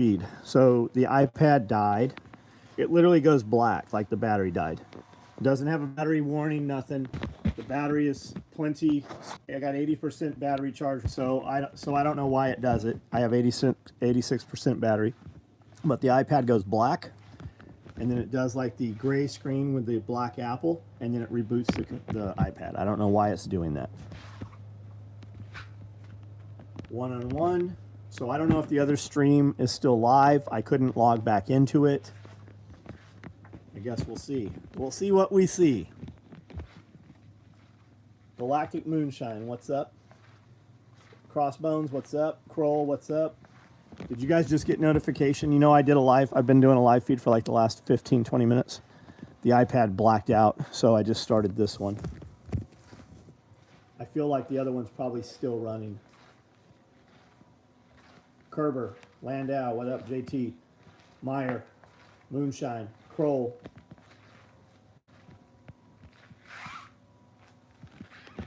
speed. So the iPad died. It literally goes black, like the battery died. It doesn't have a battery warning, nothing. The battery is plenty. I got 80% battery charge, so I don't know why it does it. I have 86% battery, but the iPad goes black, and then it does like the gray screen with the black apple, and then it reboots the iPad. I don't know why it's doing that. One-on-one. So I don't know if the other stream is still live. I couldn't log back into it. I guess we'll see. We'll see what we see. Galactic Moonshine, what's up? Crossbones, what's up? Kroll, what's up? Did you guys just get notification? You know, I did a live. I've been doing a live feed for like the last 15, 20 minutes. The iPad blacked out, so I just started this one. I feel like the other one's probably still running. Kerber, Landau, what up? JT, Meyer, Moonshine, Kroll.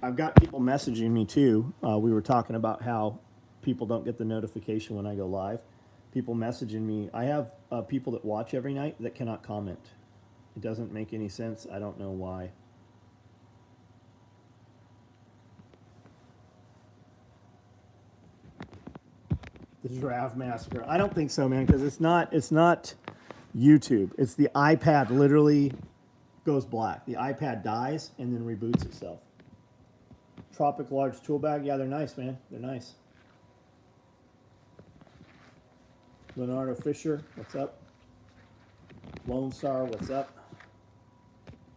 I've got people messaging me too. We were talking about how people don't get the notification when I go live. People messaging me. I have people that watch every night that cannot comment. It doesn't make any sense. I don't know why. The Giraffe Massacre. I don't think so, man, because it's not YouTube. It's the iPad literally goes black. The iPad dies and then reboots itself. Tropic Large Tool Bag. Yeah, they're nice, man. They're nice. Leonardo Fisher, what's up? Lone Star, what's up?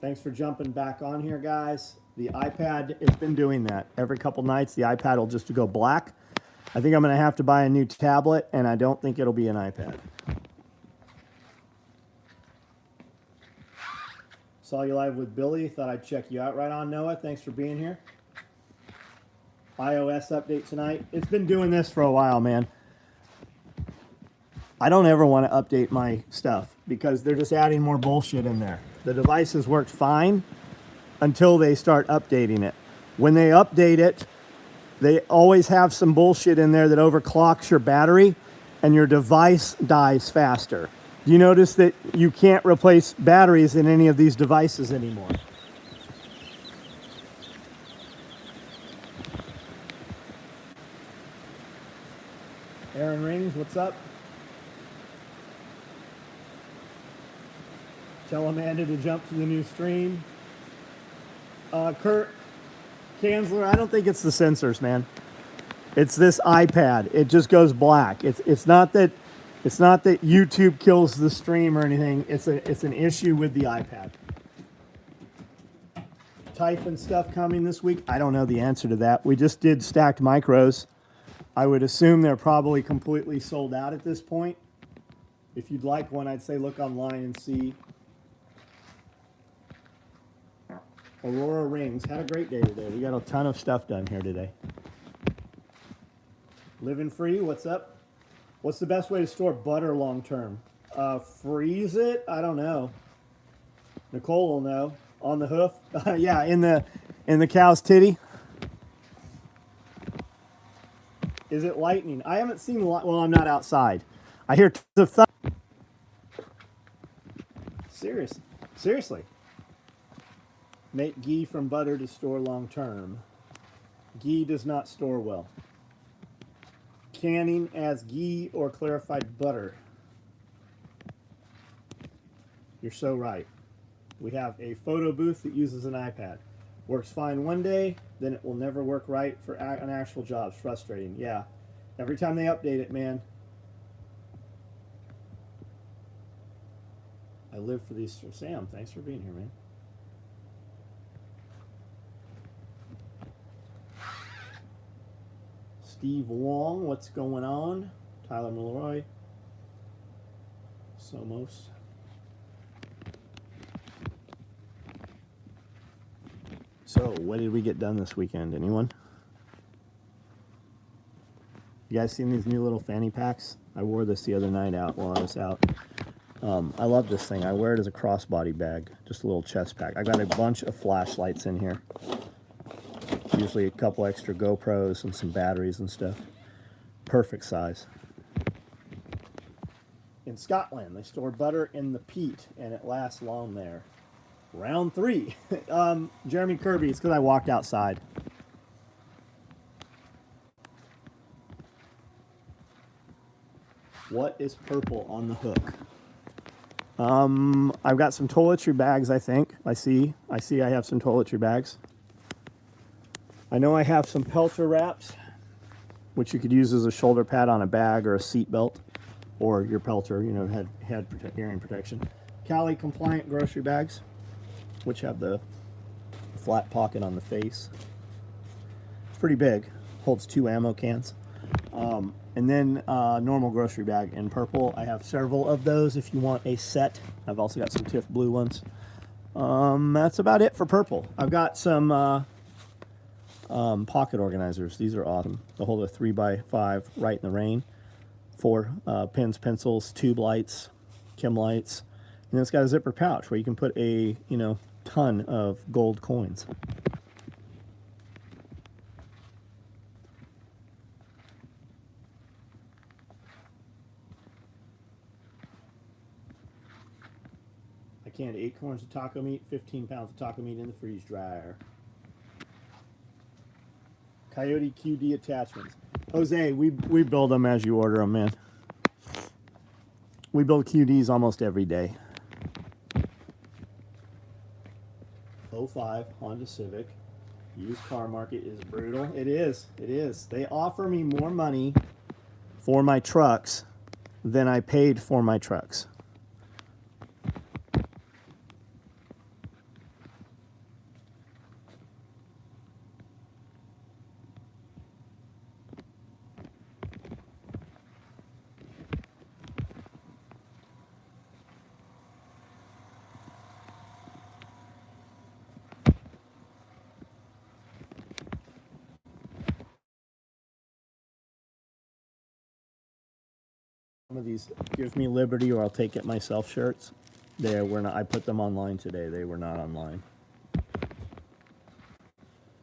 Thanks for jumping back on here, guys. The iPad, it's been doing that. Every couple nights, the iPad will just go black. I think I'm going to have to buy a new tablet, and I don't think it'll be an iPad. Saw you live with Billy. Thought I'd check you out. Right on, Noah. Thanks for being here. iOS update tonight. It's been doing this for a while, man. I don't ever want to update my stuff because they're just adding more bullshit in there. The devices worked fine until they start updating it. When they update it, they always have some bullshit in there that overclocks your battery and your device dies faster. Do you notice that you can't replace batteries in any of these devices anymore? Aaron Rings, what's up? Tell Amanda to jump to the new stream. Kurt Kanzler, I don't think it's the sensors, man. It's this iPad. It just goes black. It's not that YouTube kills the stream or anything. It's an issue with the iPad. Typhon stuff coming this week. I don't know the answer to that. We just did stacked micros. I would assume they're probably completely sold out at this point. If you'd like one, I'd say look online and see. Aurora Rings. Had a great day today. We got a ton of stuff done here today. Living Free, what's up? What's the best way to store butter long term? Freeze it? I don't know. Nicole will know. On the hoof? Yeah, in the cow's titty. Is it lightning? I haven't seen well, I'm not outside. I hear the thunder. Seriously. Make ghee from butter to store long term. Ghee does not store well. Canning as ghee or clarified butter. You're so right. We have a photo booth that uses an iPad. Works fine one day, then it will never work right for an actual job. It's frustrating. Yeah. Every time they update it, man. I live for these. Sam, thanks for being here, man. Steve Wong, what's going on? Tyler Malloy. Somos. So, what did we get done this weekend? Anyone? You guys seen these new little fanny packs? I wore this the other night out while I was out. I love this thing. I wear it as a crossbody bag, just a little chest pack. I got a bunch of flashlights in here. Usually a couple extra GoPros and some batteries and stuff. Perfect size. in Scotland. They store butter in the peat, and it lasts long there. Round 3. Jeremy Kirby, it's because I walked outside. What is purple on the hook? I've got some toiletry bags, I think. I see I have some toiletry bags. I know I have some pelter wraps, which you could use as a shoulder pad on a bag or a seat belt, or your pelter, you know, hearing protection. Cali compliant grocery bags, which have the flat pocket on the face. It's pretty big, holds 2 ammo cans. And then normal grocery bag in purple. I have several of those if you want a set. I've also got some TIFF blue ones. That's about it for purple. I've got some pocket organizers. These are awesome. They hold a 3x5 right in the rain. 4 pens, pencils, tube lights, chem lights. And it's got a zipper pouch where you can put a, you know, ton of gold coins. I canned 8 corns of taco meat, 15 pounds of taco meat in the freeze dryer. Coyote QD attachments. Jose, we build them as you order them, man. We build QDs almost every day. 05 Honda Civic. Used car market is brutal. It is. It is. They offer me more money for my trucks than I paid for my trucks. Some of these gives me liberty or I'll take it myself shirts. They were not, I put them online today. They were not online.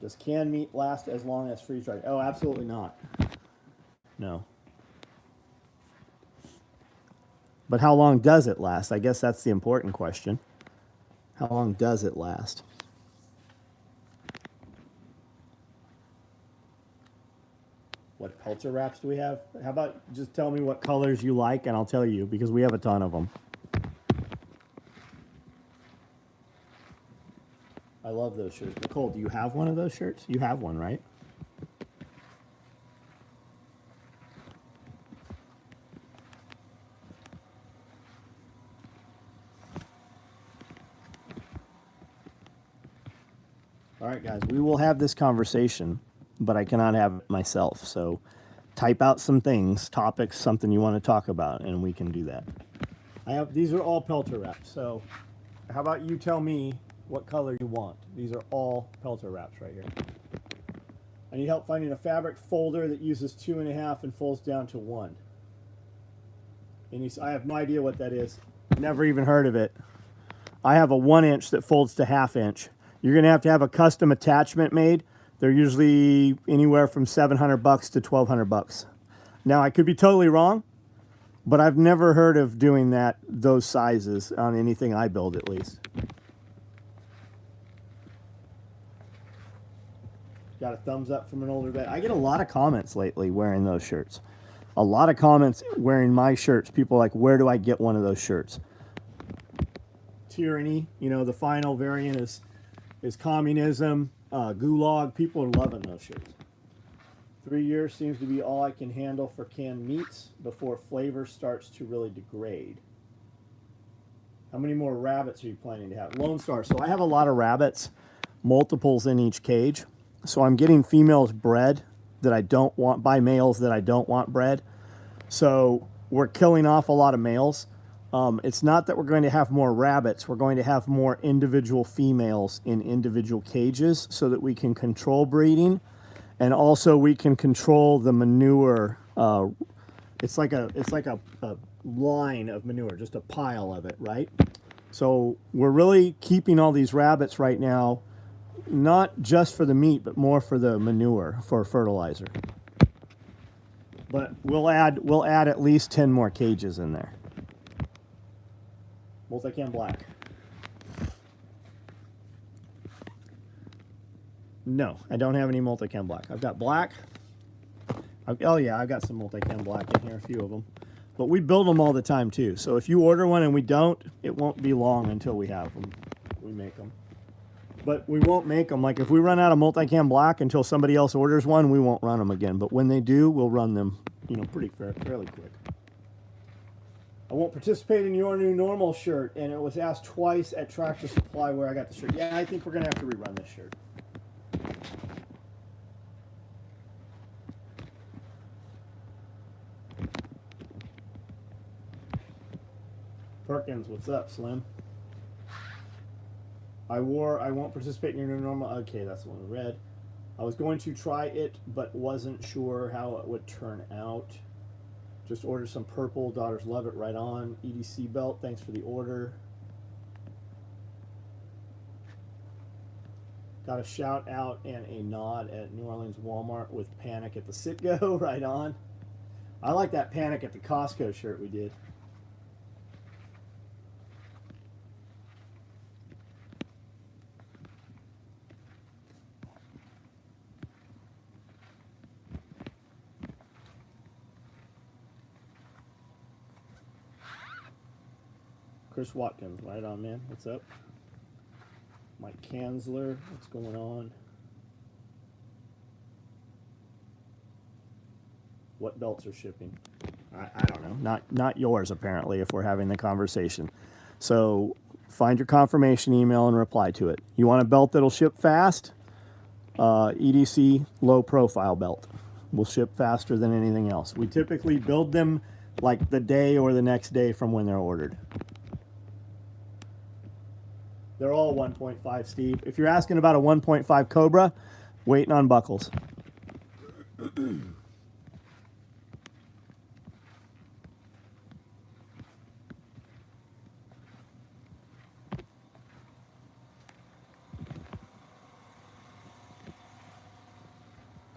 Does canned meat last as long as freeze dried? Oh, absolutely not. No. But how long does it last? I guess that's the important question. How long does it last? What pelter wraps do we have? How about just tell me what colors you like and I'll tell you, because we have a ton of them. I love those shirts. Nicole, do you have one of those shirts? You have one, right? All right, guys, we will have this conversation, but I cannot have it myself. So type out some things, topics, something you want to talk about, and we can do that. These are all pelter wraps. So how about you tell me what color you want? These are all pelter wraps right here. I need help finding a fabric folder that uses 2.5 and folds down to 1. And I have no idea what that is. Never even heard of it. I have a 1-inch that folds to 1/2 inch. You're going to have a custom attachment made. They're usually anywhere from $700 to $1,200. Now, I could be totally wrong, but I've never heard of doing those sizes on anything I build, at least. Got a thumbs up from an older vet. I get a lot of comments lately wearing those shirts. A lot of comments wearing my shirts. People are like, where do I get one of those shirts? Tyranny, you know, the final variant is communism, gulag. People are loving those shirts. 3 years seems to be all I can handle for canned meats before flavor starts to really degrade. How many more rabbits are you planning to have? Lone Star. So I have a lot of rabbits, multiples in each cage. So I'm getting females bred that I don't want, by males that I don't want bred. So we're killing off a lot of males. It's not that we're going to have more rabbits. We're going to have more individual females in individual cages so that we can control breeding, and also we can control the manure. It's like a line of manure, just a pile of it, right? So we're really keeping all these rabbits right now, not just for the meat, but more for the manure, for fertilizer. But we'll add at least 10 more cages in there. Multicam black. No, I don't have any multicam black. I've got black. Oh yeah, I've got some multicam black in here, a few of them. But we build them all the time too. So if you order one and we don't, it won't be long until we have them. We make them. But we won't make them. Like if we run out of multicam black until somebody else orders one, we won't run them again. But when they do, we'll run them, you know, fairly quick. I won't participate in your new normal shirt. And it was asked twice at Tractor Supply where I got the shirt. Yeah, I think we're going to have to rerun this shirt. Perkins, what's up, Slim? I won't participate in your new normal. Okay, that's the one we read. I was going to try it, but wasn't sure how it would turn out. Just ordered some purple. Daughters love it. Right on. EDC belt. Thanks for the order. Got a shout out and a nod at New Orleans Walmart with Panic at the Sit-Go. Right on. I like that Panic at the Costco shirt we did. Chris Watkins, right on, man. What's up? Mike Kanzler, what's going on? What belts are shipping? I don't know. Not yours, apparently, if we're having the conversation. So find your confirmation email and reply to it. You want a belt that'll ship fast? EDC low profile belt will ship faster than anything else. We typically build them like the day or the next day from when they're ordered. They're all 1.5, Steve. If you're asking about a 1.5 Cobra, waiting on buckles.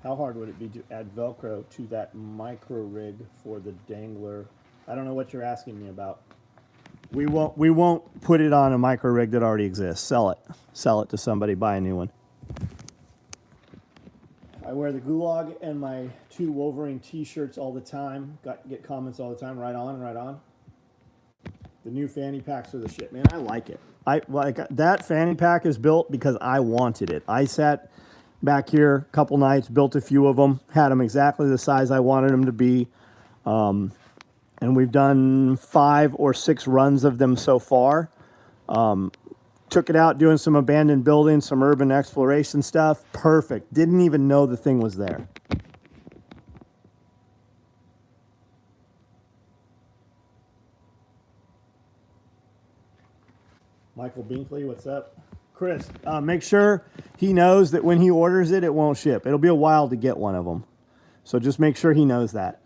How hard would it be to add Velcro to that micro rig for the dangler? I don't know what you're asking me about. We won't put it on a micro rig that already exists. Sell it to somebody. Buy a new one. I wear the Gulag and my 2 Wolverine T-shirts all the time. Get comments all the time. Right on, right on. The new fanny packs are the shit, man. I like it. I like that fanny pack is built because I wanted it. I sat back here a couple nights, built a few of them, had them exactly the size I wanted them to be. And we've done 5 or 6 runs of them so far. Took it out doing some abandoned buildings, some urban exploration stuff. Perfect. Didn't even know the thing was there. Michael Binkley, what's up? Chris, make sure he knows that when he orders it, it won't ship. It'll be a while to get one of them. So just make sure he knows that.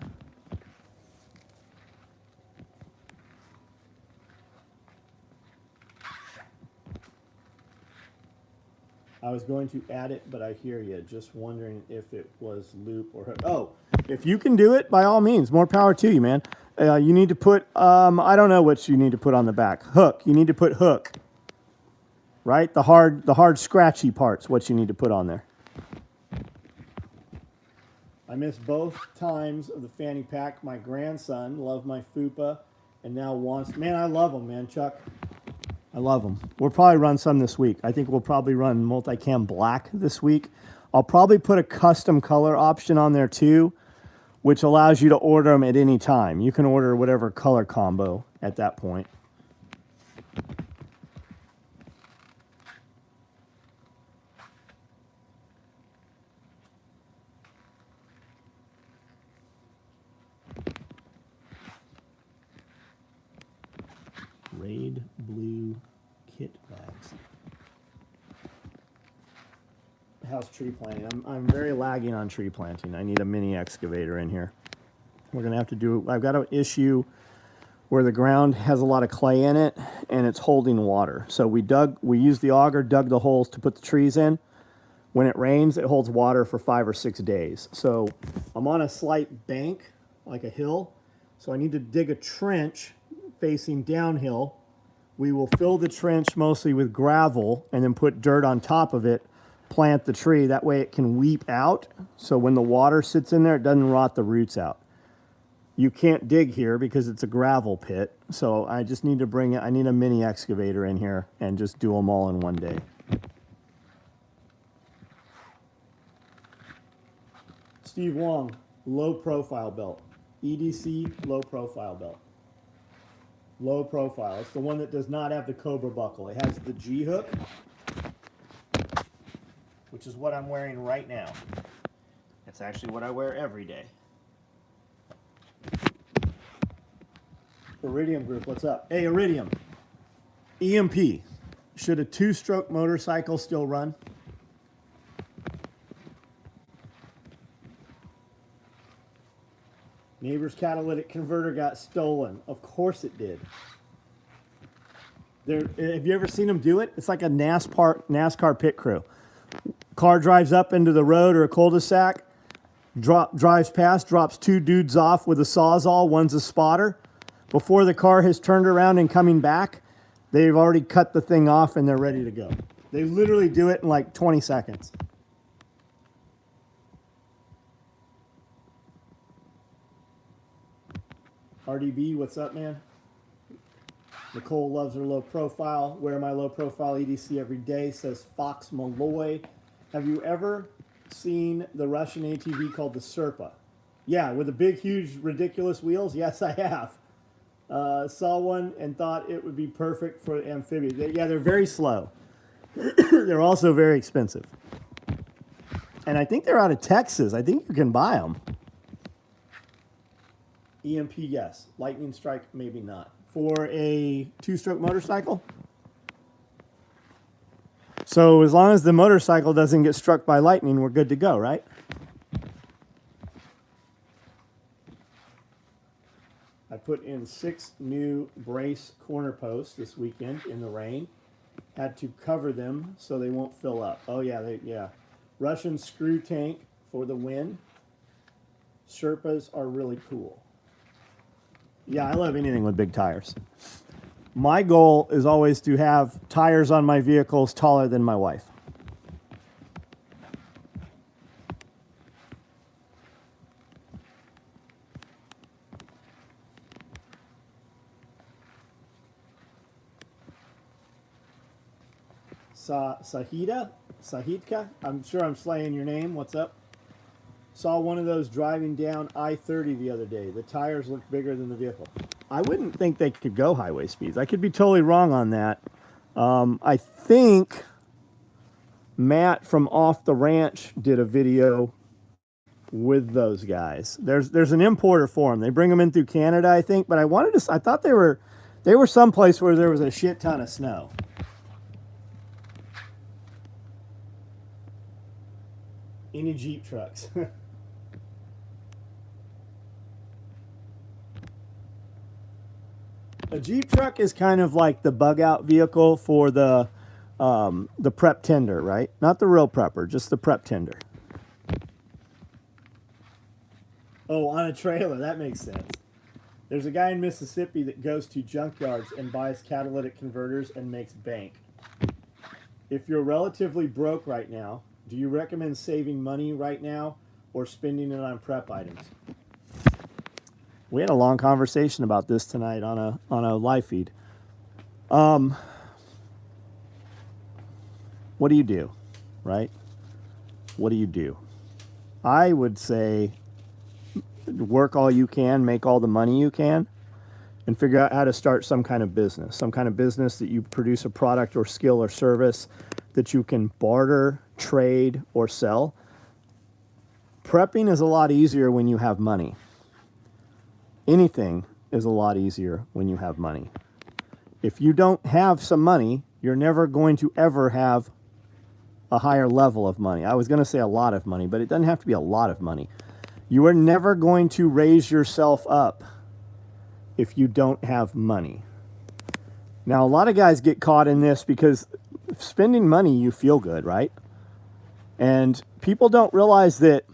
I was going to add it, but I hear you. Just wondering if it was loop or hook. Oh, if you can do it, by all means, more power to you, man. You need to put, I don't know what you need to put on the back. Hook. You need to put hook. Right? The hard scratchy part's what you need to put on there. I missed both times of the fanny pack. My grandson loved my FUPA and now wants, man, I love them, man, Chuck. I love them. We'll probably run some this week. I think we'll probably run multicam black this week. I'll probably put a custom color option on there too, which allows you to order them at any time. You can order whatever color combo at that point. Raid blue kit bags. How's tree planting? I'm very lagging on tree planting. I need a mini excavator in here. We're gonna have to do, I've got an issue where the ground has a lot of clay in it and it's holding water. So we used the auger, dug the holes to put the trees in. When it rains, it holds water for 5 or 6 days. So I'm on a slight bank, like a hill. So I need to dig a trench facing downhill We will fill the trench mostly with gravel and then put dirt on top of it, plant the tree. That way it can weep out. So when the water sits in there, it doesn't rot the roots out. You can't dig here because it's a gravel pit. So I just need to bring it. I need a mini excavator in here and just do them all in one day. Steve Wong, low profile belt. EDC, low profile belt. Low profile. It's the one that does not have the Cobra buckle. It has the G hook, which is what I'm wearing right now. It's actually what I wear every day. Iridium Group, what's up? Hey, Iridium. EMP. Should a two-stroke motorcycle still run? Neighbor's catalytic converter got stolen. Of course it did. Have you ever seen them do it? It's like a NASCAR pit crew. Car drives up into the road or a cul-de-sac, drives past, drops two dudes off with a Sawzall. One's a spotter. Before the car has turned around and coming back, they've already cut the thing off and they're ready to go. They literally do it in like 20 seconds. RDB, what's up, man? Nicole loves her low profile. Wear my low profile EDC every day, says Fox Malloy. Have you ever seen the Russian ATV called the Serpa? Yeah, with the big, huge, ridiculous wheels? Yes, I have. Saw one and thought it would be perfect for amphibians. Yeah, they're very slow. They're also very expensive. And I think they're out of Texas. I think you can buy them. EMP, yes. Lightning strike, maybe not. For a two-stroke motorcycle? So as long as the motorcycle doesn't get struck by lightning, we're good to go, right? I put in 6 new brace corner posts this weekend in the rain. Had to cover them so they won't fill up. Oh yeah, Russian screw tank for the win. Sherpas are really cool. Yeah, I love anything with big tires. My goal is always to have tires on my vehicles taller than my wife. Sahidka, I'm sure I'm slaying your name. What's up? Saw one of those driving down I-30 the other day. The tires looked bigger than the vehicle. I wouldn't think they could go highway speeds. I could be totally wrong on that. I think Matt from Off the Ranch did a video with those guys. There's an importer for them. They bring them in through Canada, I think. But I thought they were someplace where there was a shit ton of snow. Any Jeep trucks. A Jeep truck is kind of like the bug out vehicle for the prep tender, right? Not the real prepper, just the prep tender. Oh, on a trailer, that makes sense. There's a guy in Mississippi that goes to junkyards and buys catalytic converters and makes bank. If you're relatively broke right now, do you recommend saving money right now or spending it on prep items? We had a long conversation about this tonight on a live feed. What do you do, right? What do you do? I would say work all you can, make all the money you can, and figure out how to start some kind of business. Some kind of business that you produce a product or skill or service that you can barter, trade, or sell. Prepping is a lot easier when you have money. Anything is a lot easier when you have money. If you don't have some money, you're never going to ever have a higher level of money. I was going to say a lot of money, but it doesn't have to be a lot of money. You are never going to raise yourself up if you don't have money. Now, a lot of guys get caught in this because spending money, you feel good, right? And people don't realize that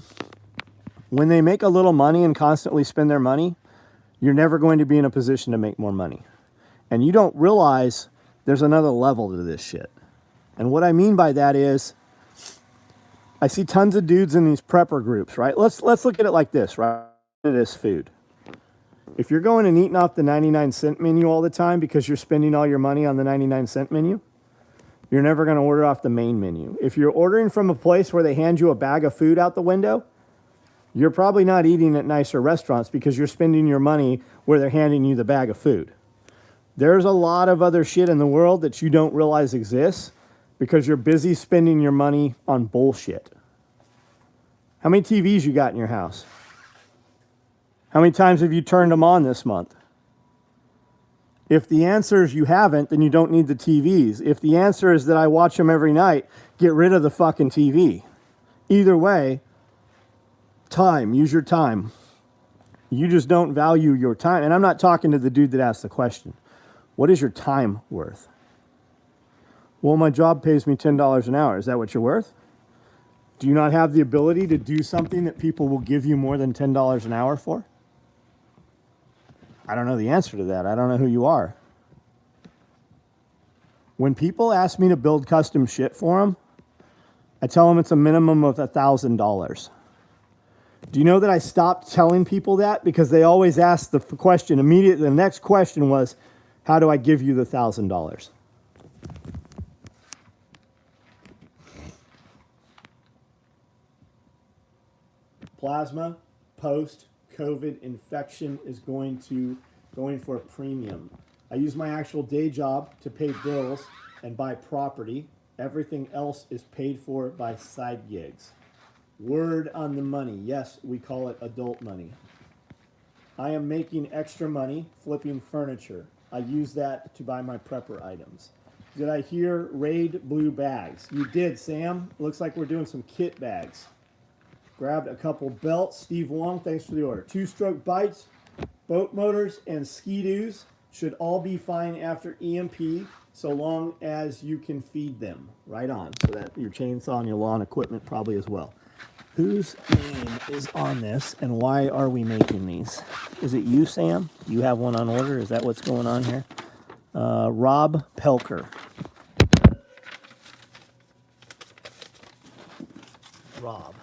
when they make a little money and constantly spend their money, you're never going to be in a position to make more money. And you don't realize there's another level to this shit. And what I mean by that is, I see tons of dudes in these prepper groups, right? Let's look at it like this, right? It is food. If you're going and eating off the 99-cent menu all the time because you're spending all your money on the 99-cent menu, you're never going to order off the main menu. If you're ordering from a place where they hand you a bag of food out the window, you're probably not eating at nicer restaurants because you're spending your money where they're handing you the bag of food. There's a lot of other shit in the world that you don't realize exists because you're busy spending your money on bullshit. How many TVs you got in your house? How many times have you turned them on this month? If the answer is you haven't, then you don't need the TVs. If the answer is that I watch them every night, get rid of the fucking TV. Either way, time, use your time. You just don't value your time. And I'm not talking to the dude that asked the question. What is your time worth? Well, my job pays me $10 an hour. Is that what you're worth? Do you not have the ability to do something that people will give you more than $10 an hour for? I don't know the answer to that. I don't know who you are. When people ask me to build custom shit for them, I tell them it's a minimum of $1,000. Do you know that I stopped telling people that? Because they always ask the question immediately. The next question was, how do I give you the $1,000? Plasma post-COVID infection is going for a premium. I use my actual day job to pay bills and buy property. Everything else is paid for by side gigs. Word on the money. Yes, we call it adult money. I am making extra money flipping furniture. I use that to buy my prepper items. Did I hear raid blue bags? You did, Sam. Looks like we're doing some kit bags. Grabbed a couple belts. Steve Wong, thanks for the order. 2-stroke bites, boat motors, and ski-doos should all be fine after EMP so long as you can feed them. Right on. So that your chainsaw and your lawn equipment probably as well. Whose name is on this and why are we making these? Is it you, Sam? You have one on order? Is that what's going on here? Rob Pelker. Rob.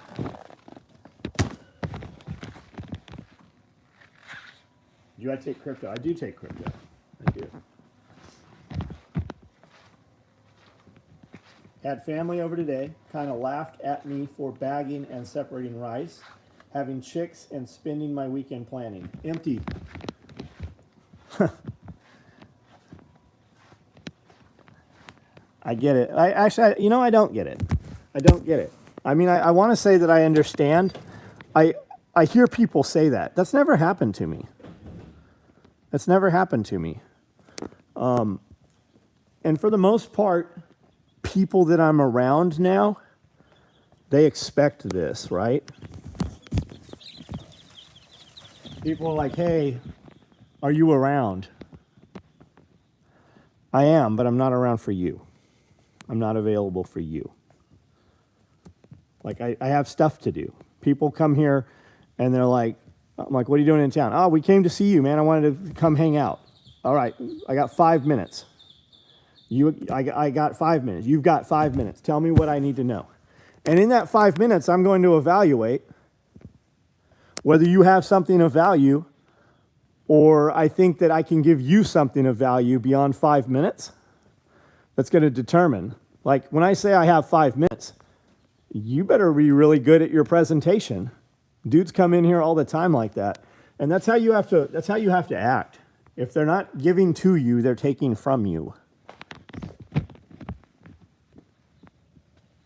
Do I take crypto? I do take crypto. I do. Had family over today, kind of laughed at me for bagging and separating rice, having chicks and spending my weekend planning. Empty. I get it. I don't get it. I don't get it. I mean, I want to say that I understand. I hear people say that. That's never happened to me. That's never happened to me. And for the most part, people that I'm around now, they expect this, right? People are like, hey, are you around? I am, but I'm not around for you. I'm not available for you. Like, I have stuff to do. People come here and they're like, I'm like, what are you doing in town? Oh, we came to see you, man. I wanted to come hang out. All right, I got 5 minutes. I got 5 minutes. You've got 5 minutes. Tell me what I need to know. And in that 5 minutes, I'm going to evaluate whether you have something of value or I think that I can give you something of value beyond 5 minutes. That's going to determine. Like, when I say I have 5 minutes, you better be really good at your presentation. Dudes come in here all the time like that. And that's how you have to act. If they're not giving to you, they're taking from you.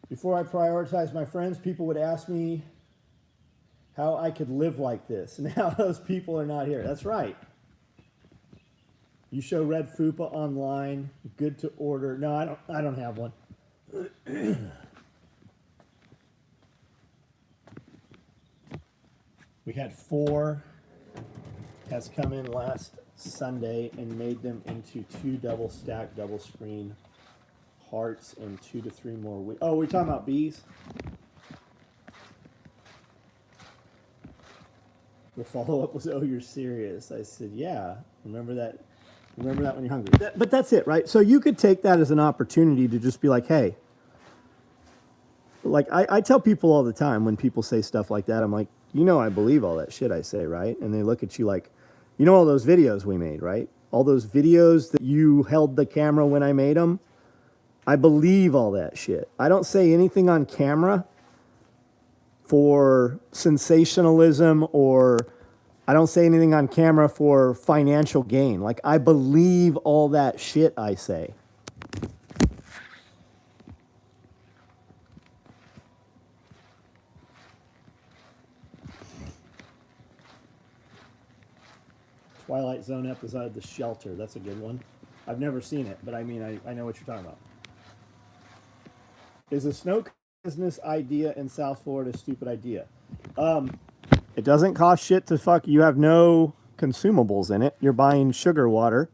Before I prioritized my friends, people would ask me how I could live like this. Now those people are not here. That's right. You show Red Fupa online. Good to order. No, I don't have one. We had 4 has come in last Sunday and made them into 2 double stack, double screen hearts and 2 to 3 more. Oh, we're talking about bees? The follow-up was, oh, you're serious. I said, yeah. Remember that Remember that when you're hungry. But that's it, right? So you could take that as an opportunity to just be like, hey, like I tell people all the time when people say stuff like that, I'm like, you know, I believe all that shit I say, right? And they look at you like, you know, all those videos we made, right? All those videos that you held the camera when I made them. I believe all that shit. I don't say anything on camera for sensationalism, or I don't say anything on camera for financial gain. Like, I believe all that shit I say. Twilight Zone episode, The Shelter. That's a good one. I've never seen it, but I mean, I know what you're talking about. Is a snow business idea in South Florida a stupid idea? It doesn't cost shit to fuck. You have no consumables in it. You're buying sugar water.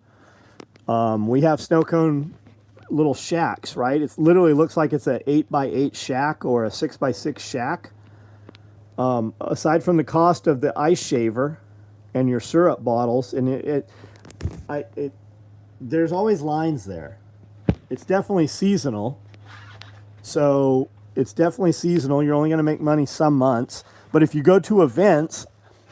We have snow cone little shacks, right? It literally looks like it's an 8x8 shack or a 6x6 shack. Aside from the cost of the ice shaver and your syrup bottles, and there's always lines there. It's definitely seasonal. So it's definitely seasonal. You're only going to make money some months. But if you go to events,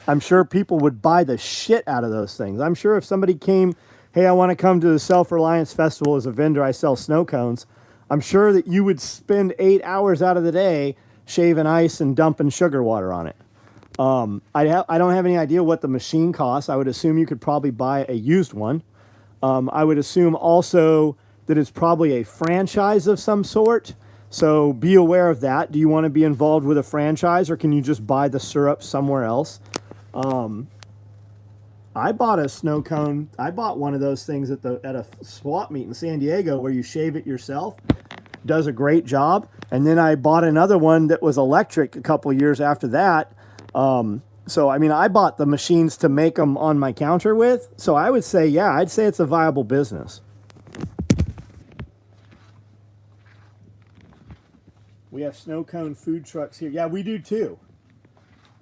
I'm sure people would buy the shit out of those things. I'm sure if somebody came, hey, I want to come to the Self-Reliance Festival as a vendor, I sell snow cones, I'm sure that you would spend 8 hours out of the day shaving ice and dumping sugar water on it. I don't have any idea what the machine costs. I would assume you could probably buy a used one. I would assume also that it's probably a franchise of some sort. So be aware of that. Do you want to be involved with a franchise, or can you just buy the syrup somewhere else? I bought a snow cone. I bought one of those things at a swap meet in San Diego where you shave it yourself. Does a great job. And then I bought another one that was electric a couple years after that. So, I mean, I bought the machines to make them on my counter with. So I would say, yeah, I'd say it's a viable business. We have snow cone food trucks here. Yeah, we do too.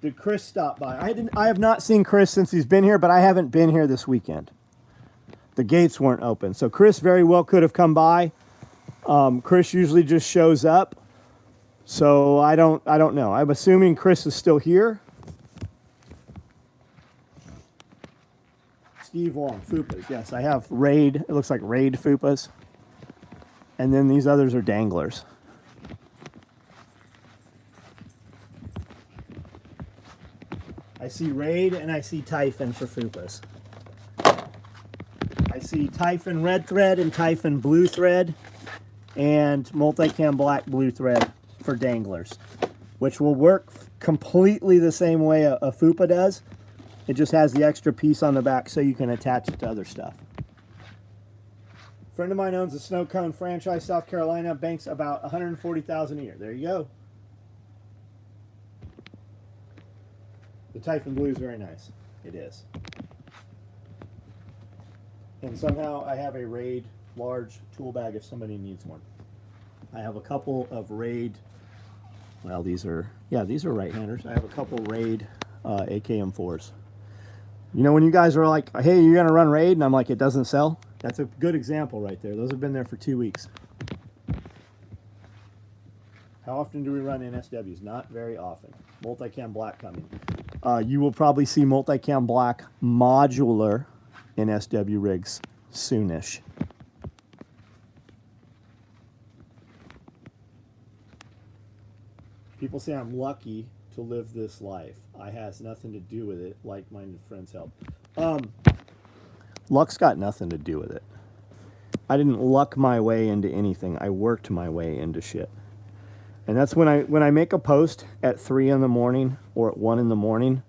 Did Chris stop by? I have not seen Chris since he's been here, but I haven't been here this weekend. The gates weren't open. So Chris very well could have come by. Chris usually just shows up. So I don't know. I'm assuming Chris is still here. Steve Wong, fupas. Yes, I have Raid. It looks like Raid fupas. And then these others are danglers. I see Raid and I see Typhon for fupas. I see Typhon red thread and Typhon blue thread and multicam black blue thread for danglers, which will work completely the same way a fupa does. It just has the extra piece on the back so you can attach it to other stuff. A friend of mine owns a snow cone franchise, South Carolina, banks about $140,000 a year. There you go. The Typhon Blue is very nice. It is. And somehow I have a Raid large tool bag if somebody needs one. I have a couple of Raid, well, these are right-handers. I have a couple Raid AKM4s. You know, when you guys are like, hey, you're going to run Raid? And I'm like, it doesn't sell? That's a good example right there. Those have been there for 2 weeks. How often do we run NSWs? Not very often. Multicam black coming. You will probably see multicam black modular NSW rigs soonish. People say I'm lucky to live this life. I has nothing to do with it. Like-minded friends help. Luck's got nothing to do with it. I didn't luck my way into anything. I worked my way into shit. And that's when I make a post at 3 in the morning or at 1 in the morning,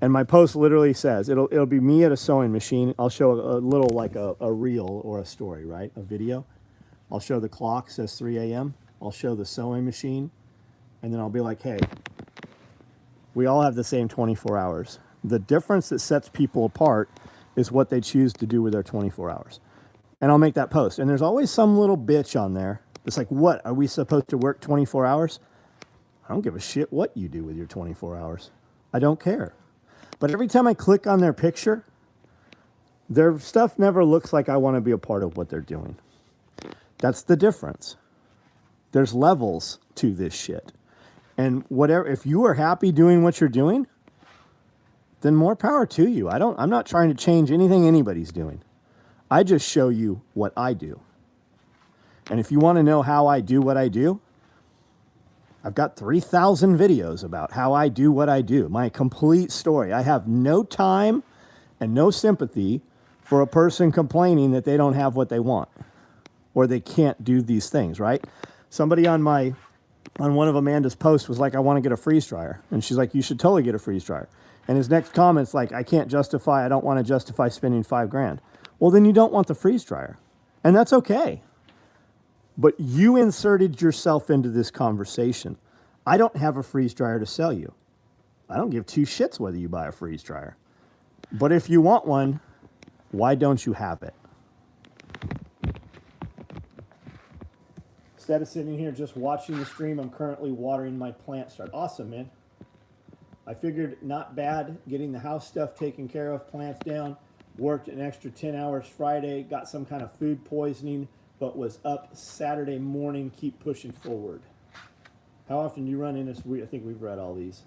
and my post literally says, it'll be me at a sewing machine. I'll show a little like a reel or a story, right? A video. I'll show the clock says 3 a.m. I'll show the sewing machine, and then I'll be like, hey, we all have the same 24 hours. The difference that sets people apart is what they choose to do with their 24 hours. And I'll make that post. And there's always some little bitch on there. It's like, what? Are we supposed to work 24 hours? I don't give a shit what you do with your 24 hours. I don't care. But every time I click on their picture, Their stuff never looks like I want to be a part of what they're doing. That's the difference. There's levels to this shit. And whatever, if you are happy doing what you're doing, then more power to you. I'm not trying to change anything anybody's doing. I just show you what I do. And if you want to know how I do what I do, I've got 3,000 videos about how I do what I do. My complete story. I have no time and no sympathy for a person complaining that they don't have what they want or they can't do these things, right? Somebody on one of Amanda's posts was like, I want to get a freeze dryer. And she's like, you should totally get a freeze dryer. And his next comment's like, I don't want to justify spending $5,000. Well, then you don't want the freeze dryer. And that's okay. But you inserted yourself into this conversation. I don't have a freeze dryer to sell you. I don't give two shits whether you buy a freeze dryer. But if you want one, why don't you have it? Instead of sitting here just watching the stream, I'm currently watering my plant start. Awesome, man. I figured not bad getting the house stuff taken care of, plants down, worked an extra 10 hours Friday, got some kind of food poisoning, but was up Saturday morning, keep pushing forward. How often do you run into this? I think we've read all these.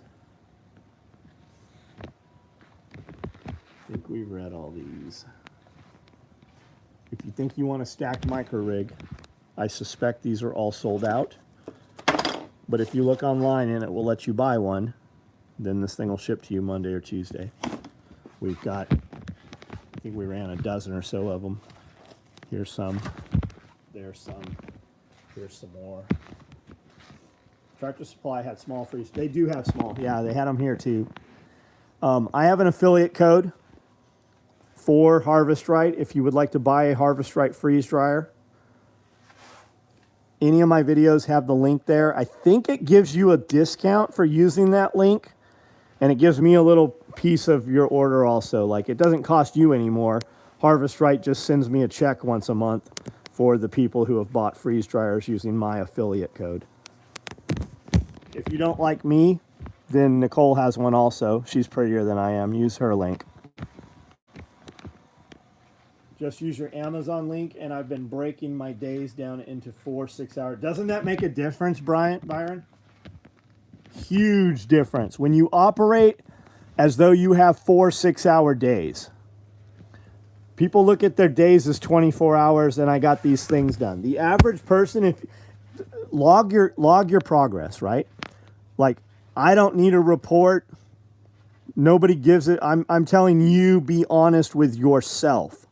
If you think you want a stacked micro rig, I suspect these are all sold out. But if you look online and it will let you buy one, then this thing will ship to you Monday or Tuesday. We've got, I think we ran a dozen or so of them. Here's some. There's some. Here's some more. Tractor Supply had small freeze. They do have small. Yeah, they had them here too. I have an affiliate code for Harvest Right if you would like to buy a Harvest Right freeze dryer. Any of my videos have the link there. I think it gives you a discount for using that link, and it gives me a little piece of your order also. Like, it doesn't cost you anymore. Harvest Right just sends me a check once a month for the people who have bought freeze dryers using my affiliate code. If you don't like me, then Nicole has one also. She's prettier than I am. Use her link. Just use your Amazon link, and I've been breaking my days down into 4 6-hour. Doesn't that make a difference, Byron? Huge difference. When you operate as though you have 4 6-hour days. People look at their days as 24 hours, and I got these things done. The average person, if log your progress, right? Like, I don't need a report. Nobody gives it. I'm telling you, be honest with yourself.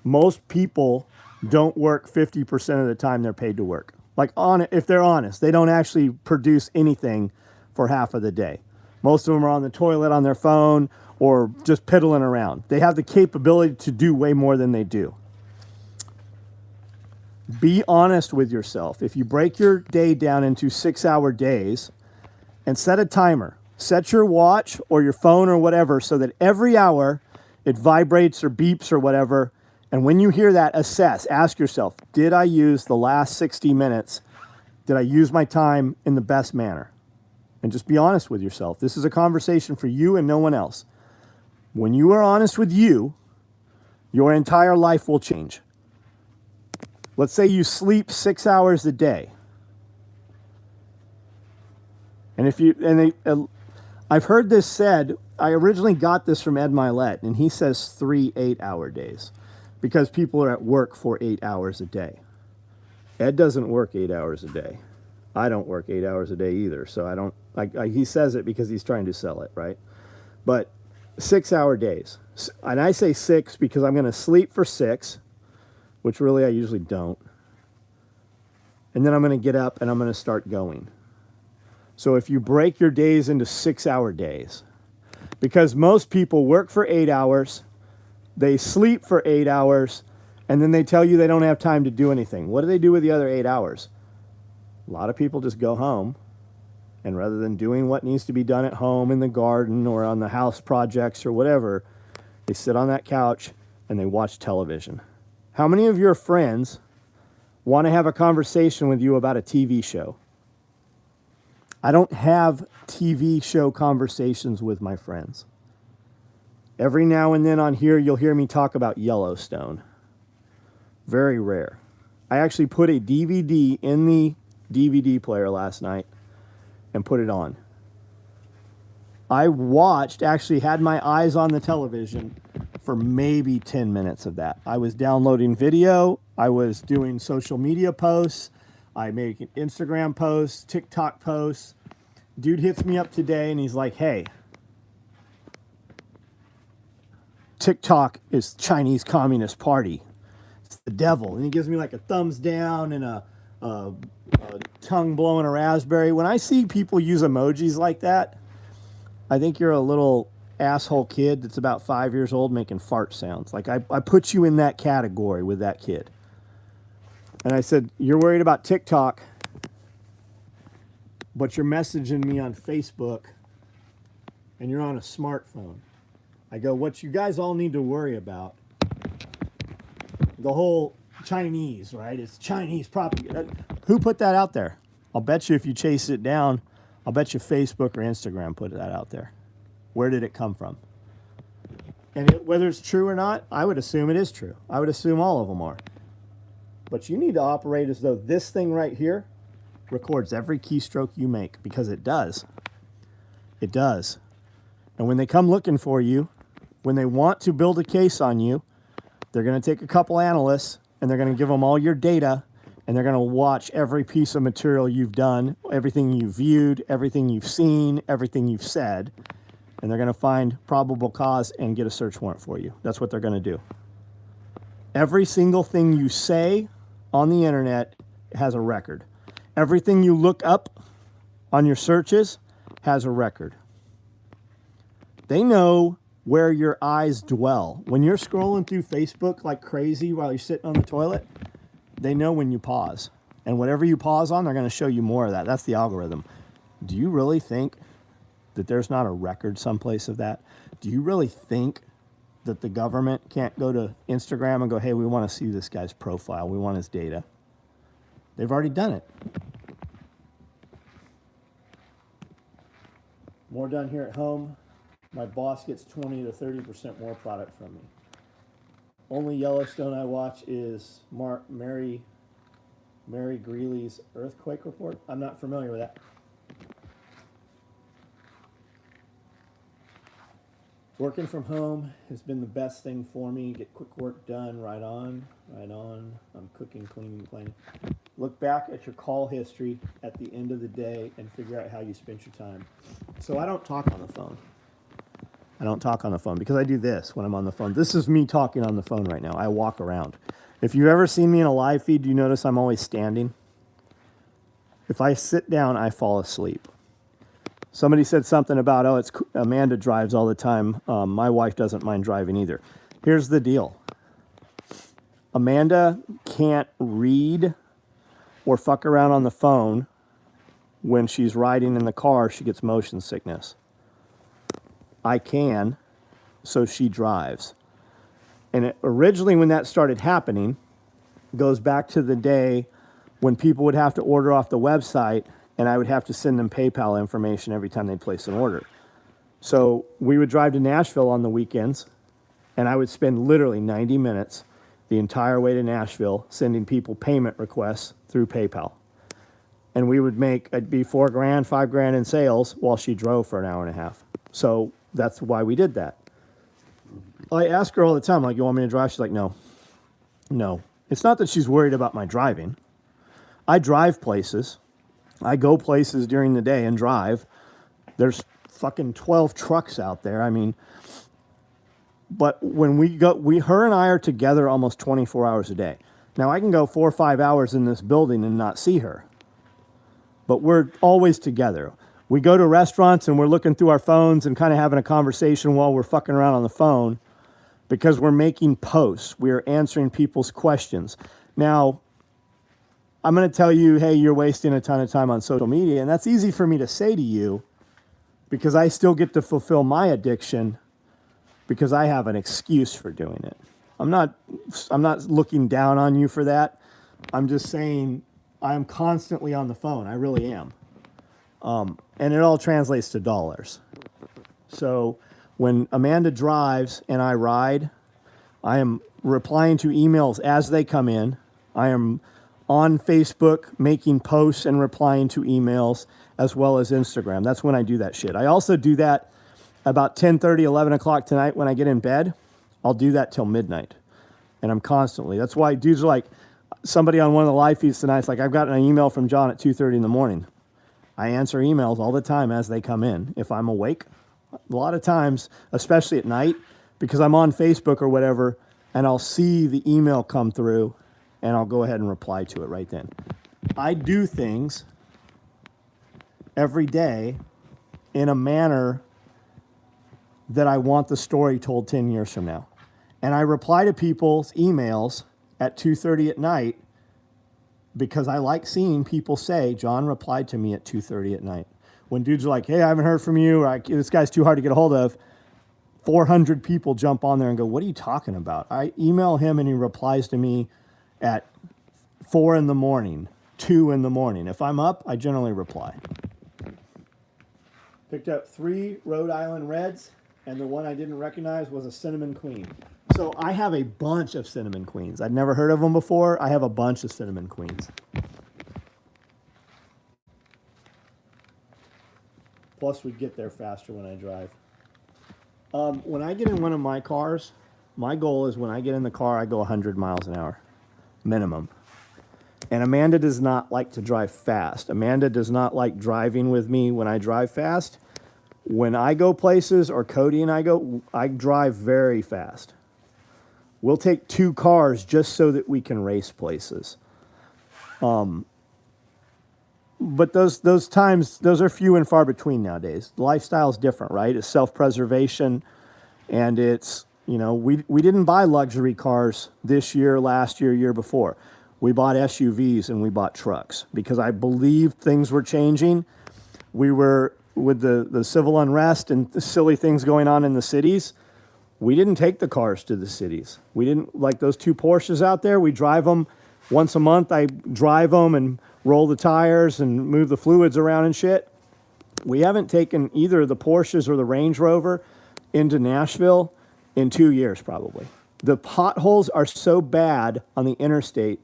Most people don't work 50% of the time they're paid to work. Like, if they're honest, they don't actually produce anything for half of the day. Most of them are on the toilet on their phone or just piddling around. They have the capability to do way more than they do. Be honest with yourself. If you break your day down into 6-hour days and set a timer, set your watch or your phone or whatever so that every hour it vibrates or beeps or whatever. And when you hear that, assess, ask yourself, did I use the last 60 minutes? Did I use my time in the best manner? And just be honest with yourself. This is a conversation for you and no one else. When you are honest with you, your entire life will change. Let's say you sleep 6 hours a day. And I've heard this said, I originally got this from Ed Milet, and he says 3 8-hour days because people are at work for 8 hours a day. Ed doesn't work 8 hours a day. I don't work 8 hours a day either, so I don't, he says it because he's trying to sell it, right? But 6-hour days. And I say 6 because I'm going to sleep for 6, which really I usually don't. And then I'm going to get up and I'm going to start going. So if you break your days into 6-hour days, because most people work for 8 hours, they sleep for 8 hours, and then they tell you they don't have time to do anything. What do they do with the other 8 hours? A lot of people just go home, and rather than doing what needs to be done at home in the garden or on the house projects or whatever, they sit on that couch and they watch television. How many of your friends want to have a conversation with you about a TV show? I don't have TV show conversations with my friends. Every now and then on here, you'll hear me talk about Yellowstone. Very rare. I actually put a DVD in the DVD player last night and put it on. I watched, actually had my eyes on the television for maybe 10 minutes of that. I was downloading video. I was doing social media posts. I make Instagram posts, TikTok posts. Dude hits me up today and he's like, hey, TikTok is Chinese Communist Party. It's the devil. And he gives me like a thumbs down and a tongue blowing a raspberry. When I see people use emojis like that, I think you're a little asshole kid that's about 5 years old making fart sounds. Like I put you in that category with that kid. And I said, you're worried about TikTok, but you're messaging me on Facebook and you're on a smartphone. I go, what you guys all need to worry about, the whole Chinese, right? It's Chinese propaganda. Who put that out there? I'll bet you if you chase it down, I'll bet you Facebook or Instagram put that out there. Where did it come from? And whether it's true or not, I would assume it is true. I would assume all of them are. But you need to operate as though this thing right here records every keystroke you make, because it does. It does. And when they come looking for you, when they want to build a case on you, they're going to take a couple analysts and they're going to give them all your data, and they're going to watch every piece of material you've done, everything you've viewed, everything you've seen, everything you've said, and they're going to find probable cause and get a search warrant for you. That's what they're going to do. Every single thing you say on the internet has a record. Everything you look up on your searches has a record. They know where your eyes dwell. When you're scrolling through Facebook like crazy while you're sitting on the toilet, they know when you pause. And whatever you pause on, they're going to show you more of that. That's the algorithm. Do you really think that there's not a record someplace of that? Do you really think that the government can't go to Instagram and go, hey, we want to see this guy's profile. We want his data. They've already done it. More done here at home. My boss gets 20 to 30% more product from me. Only Yellowstone I watch is Mary Greeley's Earthquake Report. I'm not familiar with that. Working from home has been the best thing for me. Get quick work done, right on. I'm cooking, cleaning, planning. Look back at your call history at the end of the day and figure out how you spent your time. So I don't talk on the phone. I don't talk on the phone because I do this when I'm on the phone. This is me talking on the phone right now. I walk around. If you've ever seen me in a live feed, do you notice I'm always standing? If I sit down, I fall asleep. Somebody said something about, oh, it's Amanda drives all the time. My wife doesn't mind driving either. Here's the deal. Amanda can't read or fuck around on the phone when she's riding in the car. She gets motion sickness. I can, so she drives. And originally when that started happening, goes back to the day when people would have to order off the website and I would have to send them PayPal information every time they place an order. So we would drive to Nashville on the weekends, and I would spend literally 90 minutes the entire way to Nashville sending people payment requests through PayPal. And we would make, it'd be $4,000, $5,000 in sales while she drove for an hour and a half. So that's why we did that. I ask her all the time, like, you want me to drive? She's like, no. It's not that she's worried about my driving. I drive places. I go places during the day and drive. There's fucking 12 trucks out there. I mean, but when we go, her and I are together almost 24 hours a day. Now I can go 4 or 5 hours in this building and not see her, but we're always together. We go to restaurants and we're looking through our phones and kind of having a conversation while we're fucking around on the phone because we're making posts. We're answering people's questions. Now, I'm going to tell you, hey, you're wasting a ton of time on social media. And that's easy for me to say to you because I still get to fulfill my addiction because I have an excuse for doing it. I'm not looking down on you for that. I'm just saying I'm constantly on the phone. I really am. And it all translates to dollars. So When Amanda drives and I ride, I am replying to emails as they come in. I am on Facebook making posts and replying to emails, as well as Instagram. That's when I do that shit. I also do that about 10:30, 11 o'clock tonight when I get in bed. I'll do that till midnight. And I'm constantly. That's why dudes are like, somebody on one of the live feeds tonight is like, I've gotten an email from John at 2:30 in the morning. I answer emails all the time as they come in. If I'm awake, a lot of times, especially at night, because I'm on Facebook or whatever, and I'll see the email come through, and I'll go ahead and reply to it right then. I do things every day in a manner that I want the story told 10 years from now. And I reply to people's emails at 2:30 at night because I like seeing people say, John replied to me at 2:30 at night. When dudes are like, hey, I haven't heard from you, or this guy's too hard to get a hold of, 400 people jump on there and go, what are you talking about? I email him and he replies to me at 4 in the morning, 2 in the morning. If I'm up, I generally reply. Picked up 3 Rhode Island Reds, and the one I didn't recognize was a Cinnamon Queen. So I have a bunch of Cinnamon Queens. I'd never heard of them before. I have a bunch of Cinnamon Queens. Plus, we get there faster when I drive. When I get in one of my cars, my goal is when I get in the car, I go 100 miles an hour, minimum. And Amanda does not like to drive fast. Amanda does not like driving with me when I drive fast. When I go places, or Cody and I drive very fast. We'll take 2 cars just so that we can race places. But those times, those are few and far between nowadays. The lifestyle is different, right? It's self-preservation, and it's, you know, we didn't buy luxury cars this year, last year, year before. We bought SUVs and we bought trucks because I believed things were changing. We were, with the civil unrest and the silly things going on in the cities, we didn't take the cars to the cities. We didn't, like those 2 Porsches out there, we drive them once a month. I drive them and roll the tires and move the fluids around and shit. We haven't taken either the Porsches or the Range Rover into Nashville in 2 years probably. The potholes are so bad on the interstate,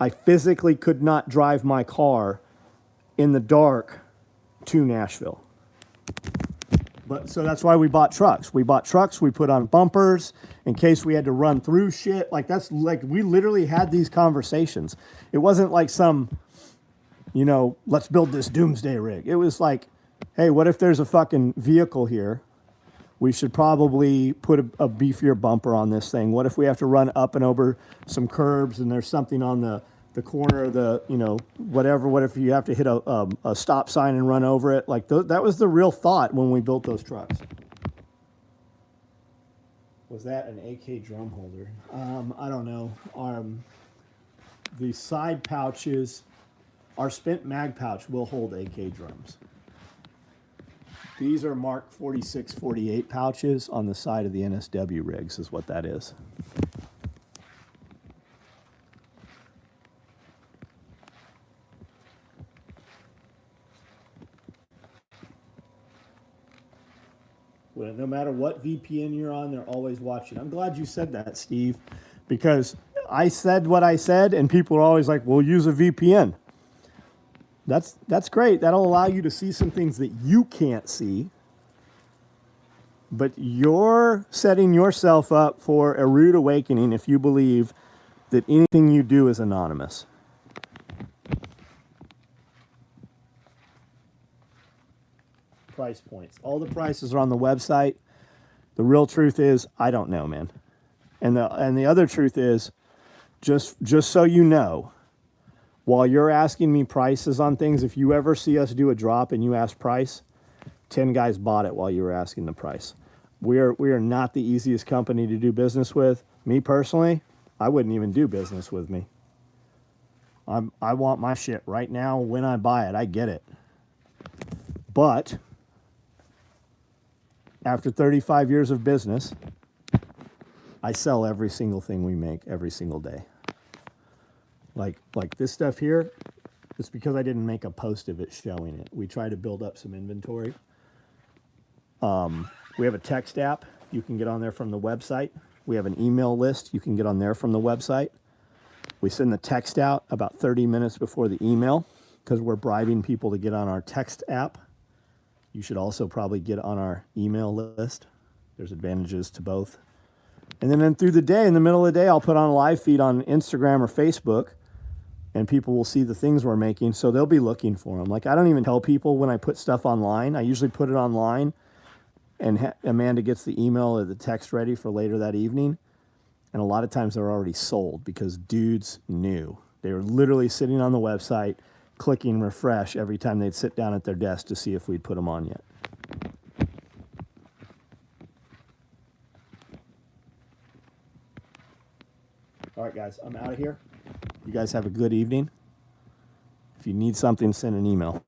I physically could not drive my car in the dark to Nashville. But so that's why we bought trucks. We bought trucks, we put on bumpers in case we had to run through shit. Like, that's like, we literally had these conversations. It wasn't like some, you know, let's build this doomsday rig. It was like, hey, what if there's a fucking vehicle here? We should probably put a beefier bumper on this thing. What if we have to run up and over some curbs and there's something on the corner of the, you know, whatever. What if you have to hit a stop sign and run over it? Like, that was the real thought when we built those trucks. Was that an AK drum holder? I don't know. The side pouches, our spent mag pouch will hold AK drums. These are Mark 46, 48 pouches on the side of the NSW rigs is what that is. Well, no matter what VPN you're on, they're always watching. I'm glad you said that, Steve, because I said what I said, and people are always like, well, use a VPN. That's great. That'll allow you to see some things that you can't see. But you're setting yourself up for a rude awakening if you believe that anything you do is anonymous. Price points. All the prices are on the website. The real truth is, I don't know, man. And the other truth is, just so you know, while you're asking me prices on things, if you ever see us do a drop and you ask price, 10 guys bought it while you were asking the price. We are not the easiest company to do business with. Me personally, I wouldn't even do business with me. I want my shit right now when I buy it. I get it. But after 35 years of business, I sell every single thing we make every single day. Like this stuff here, it's because I didn't make a post of it showing it. We try to build up some inventory. We have a text app. You can get on there from the website. We have an email list. You can get on there from the website. We send the text out about 30 minutes before the email because we're bribing people to get on our text app. You should also probably get on our email list. There's advantages to both. And then through the day, in the middle of the day, I'll put on a live feed on Instagram or Facebook, and people will see the things we're making, so they'll be looking for them. Like, I don't even tell people when I put stuff online. I usually put it online, and Amanda gets the email or the text ready for later that evening. And a lot of times they're already sold because dudes knew. They were literally sitting on the website, clicking refresh every time they'd sit down at their desk to see if we'd put them on yet. All right, guys, I'm out of here. You guys have a good evening. If you need something, send an email.